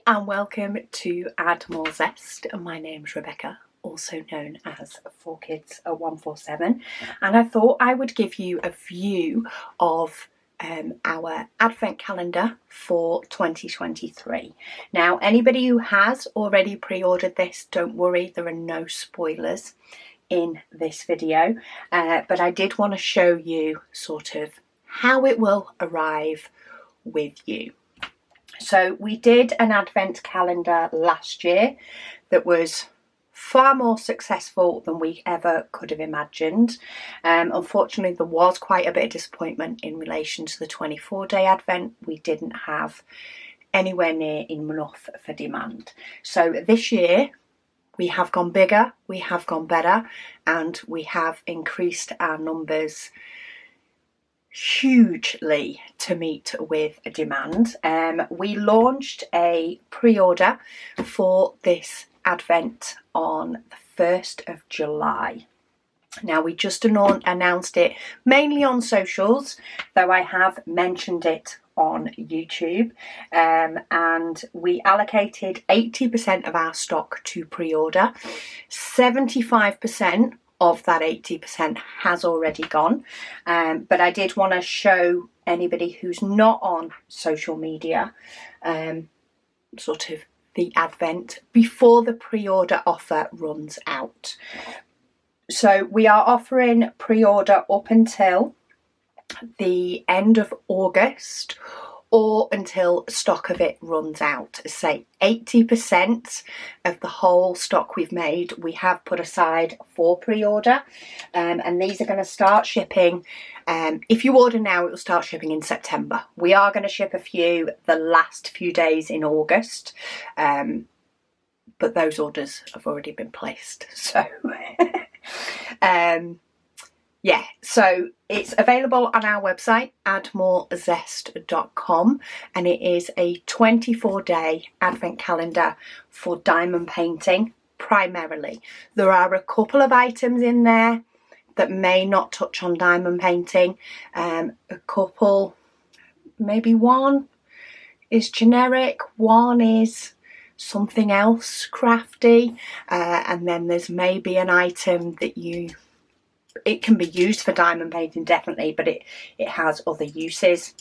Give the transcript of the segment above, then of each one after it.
and welcome to Add More Zest. My name's Rebecca, also known as 4Kids147, and I thought I would give you a view of our advent calendar for 2023. Now, anybody who has already pre-ordered this, don't worry, there are no spoilers in this video, but I did want to show you sort of how it will arrive with you. So we did an advent calendar last year that was far more successful than we ever could have imagined. Unfortunately, there was quite a bit of disappointment in relation to the 24-day advent. We didn't have anywhere near enough for demand. So this year we have gone bigger, we have gone better, and we have increased our numbers hugely to meet with demand. We launched a pre-order for this advent on the 1st of July. Now, we just announced it mainly on socials, though I have mentioned it on YouTube, and we allocated 80% of our stock to pre-order. 75% of that 80% has already gone, but I did want to show anybody who's not on social media sort of the advent before the pre-order offer runs out. So we are offering pre-order up until the end of August, or until stock of it runs out. Say 80% of the whole stock we've made we have put aside for pre-order, and these are going to start shipping. If you order now, it will start shipping in September. We are going to ship a few the last few days in August, but those orders have already been placed, so yeah, so it's available on our website, addmorezest.com, and it is a 24-day advent calendar for diamond painting primarily. There are a couple of items in there that may not touch on diamond painting. A couple, maybe one is generic, one is something else crafty, and then there's maybe an item that it can be used for diamond painting, definitely, but it has other uses.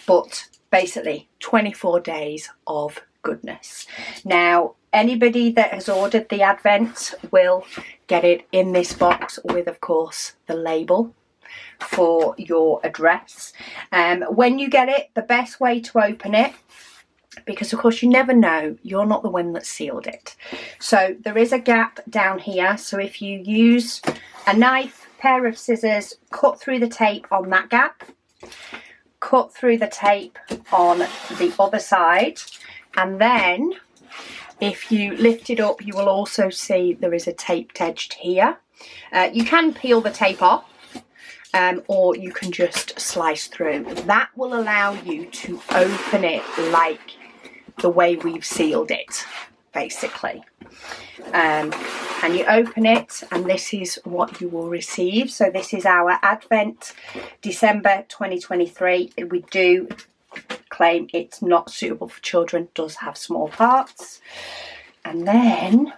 But basically 24 days of goodness. Now, anybody that has ordered the advent will get it in this box with, of course, the label for your address. When you get it, the best way to open it, because of course you never know, you're not the one that sealed it. So there is a gap down here, so if you use a knife, pair of scissors, cut through the tape on that gap, cut through the tape on the other side, and then if you lift it up, you will also see there is a taped edge here. You can peel the tape off, or you can just slice through. That will allow you to open it like the way we've sealed it, basically. And you open it, and this is what you will receive. So this is our Advent December 2023. We do claim it's not suitable for children, does have small parts. And then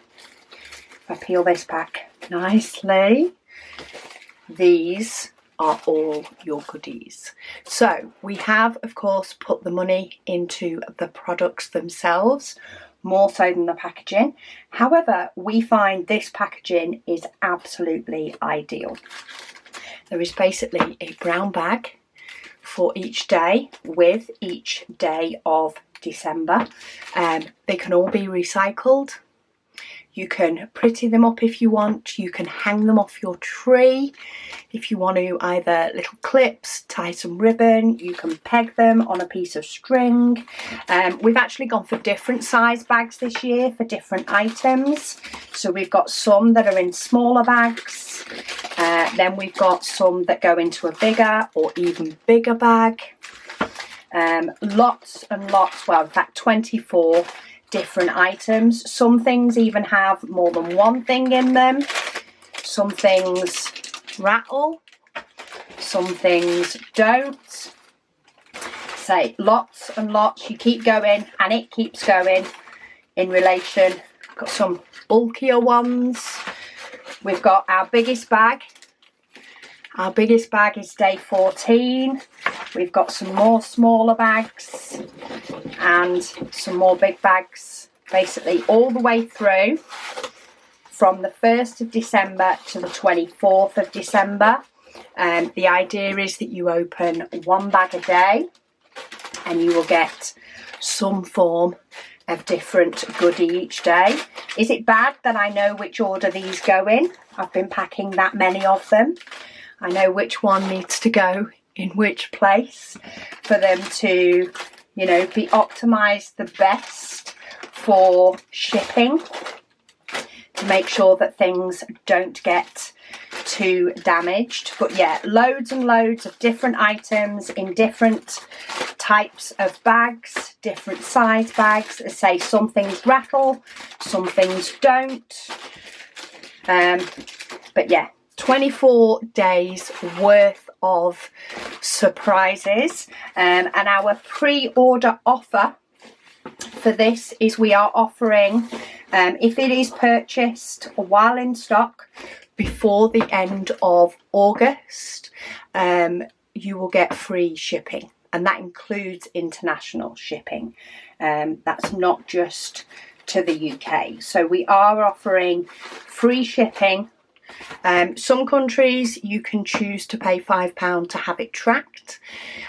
if I peel this back nicely, these are all your goodies. So we have, of course, put the money into the products themselves, more so than the packaging. However, we find this packaging is absolutely ideal. There is basically a brown bag for each day with each day of December. They can all be recycled. You can pretty them up if you want. You can hang them off your tree. If you want to, either little clips, tie some ribbon, you can peg them on a piece of string. We've actually gone for different size bags this year for different items. So we've got some that are in smaller bags. Then we've got some that go into a bigger or even bigger bag. Lots and lots, well, in fact, 24 different items. Some things even have more than one thing in them. Some things rattle, some things don't. say lots and lots. You keep going and it keeps going in relation. We've got some bulkier ones. We've got our biggest bag. Our biggest bag is day 14. We've got some more smaller bags and some more big bags, basically all the way through from the 1st of December to the 24th of December. The idea is that you open one bag a day and you will get some form of different goodie each day. Is it bad that I know which order these go in? I've been packing that many of them. I know which one needs to go in which place for them to, you know, be optimised the best for shipping, to make sure that things don't get too damaged. But yeah, loads and loads of different items in different types of bags, different size bags. As I say, some things rattle, some things don't. But yeah, 24 days worth of surprises. And our pre-order offer for this is we are offering, if it is purchased while in stock before the end of August, you will get free shipping, and that includes international shipping. That's not just to the UK. So we are offering free shipping. Some countries you can choose to pay £5 to have it tracked.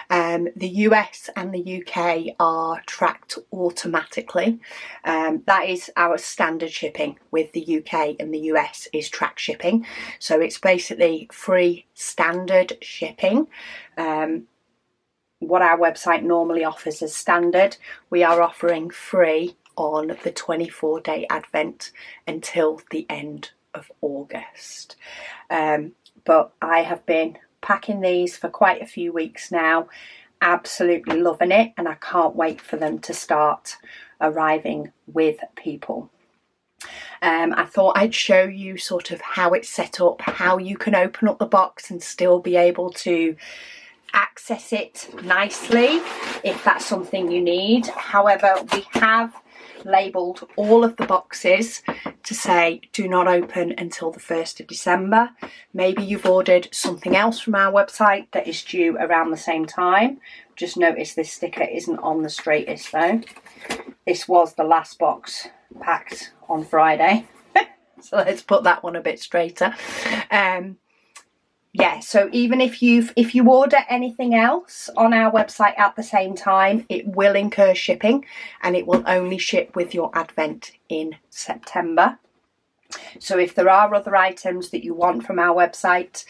The US and the UK are tracked automatically. That is our standard shipping. With the UK and the US is track shipping. So it's basically free standard shipping. What our website normally offers as standard, we are offering free on the 24-day Advent until the end of August. But I have been packing these for quite a few weeks now, absolutely loving it, and I can't wait for them to start arriving with people. I thought I'd show you sort of how it's set up, how you can open up the box and still be able to access it nicely if that's something you need. However, we have labelled all of the boxes to say do not open until the 1st of December. Maybe you've ordered something else from our website that is due around the same time. Just notice this sticker isn't on the straightest though. This was the last box packed on Friday. So let's put that one a bit straighter. Yeah, so even if you order anything else on our website at the same time, it will incur shipping, and it will only ship with your Advent in September. So if there are other items that you want from our website,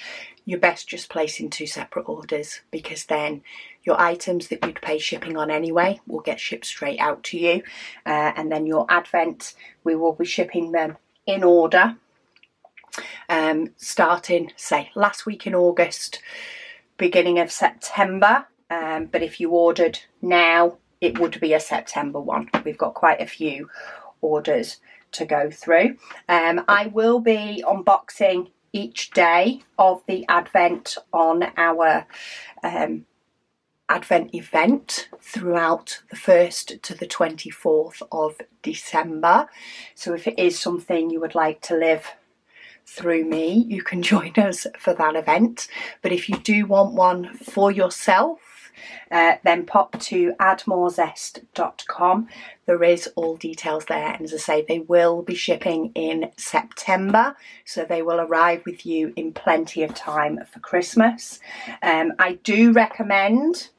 you're best just placing 2 separate orders, because then your items that you'd pay shipping on anyway will get shipped straight out to you. And then your Advent, we will be shipping them in order. Starting, say, last week in August, beginning of September. But if you ordered now, it would be a September one. We've got quite a few orders to go through. I will be unboxing each day of the Advent on our Advent event throughout the 1st to the 24th of December. So if it is something you would like to live through me, you can join us for that event. But if you do want one for yourself, then pop to addmorezest.com. There is all details there, and as I say, they will be shipping in September, so they will arrive with you in plenty of time for Christmas. I do recommend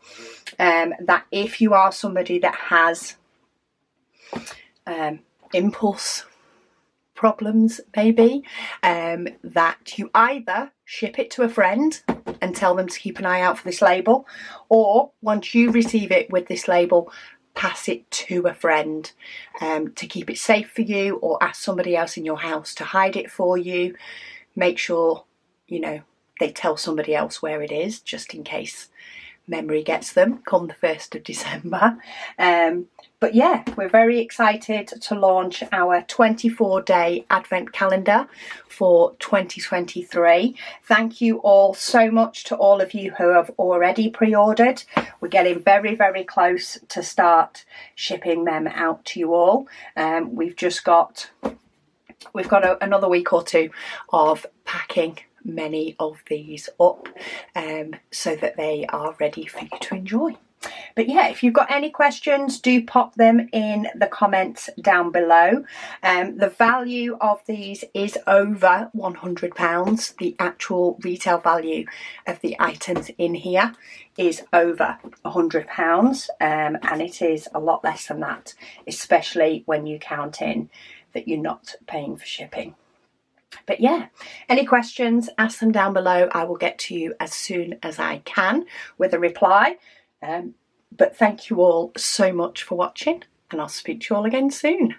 that if you are somebody that has impulse problems, maybe, that you either ship it to a friend and tell them to keep an eye out for this label, or once you receive it with this label, pass it to a friend to keep it safe for you, or ask somebody else in your house to hide it for you. Make sure, you know, they tell somebody else where it is, just in case memory gets them come the 1st of December. But yeah, we're very excited to launch our 24-day advent calendar for 2023. Thank you all so much to all of you who have already pre-ordered. We're getting very, very close to start shipping them out to you all. We've got another week or two of packing many of these up so that they are ready for you to enjoy. But yeah, if you've got any questions, do pop them in the comments down below. The value of these is over £100. The actual retail value of the items in here is over £100, and it is a lot less than that, especially when you count in that you're not paying for shipping. But yeah, any questions, ask them down below. I will get to you as soon as I can with a reply. But thank you all so much for watching, and I'll speak to you all again soon.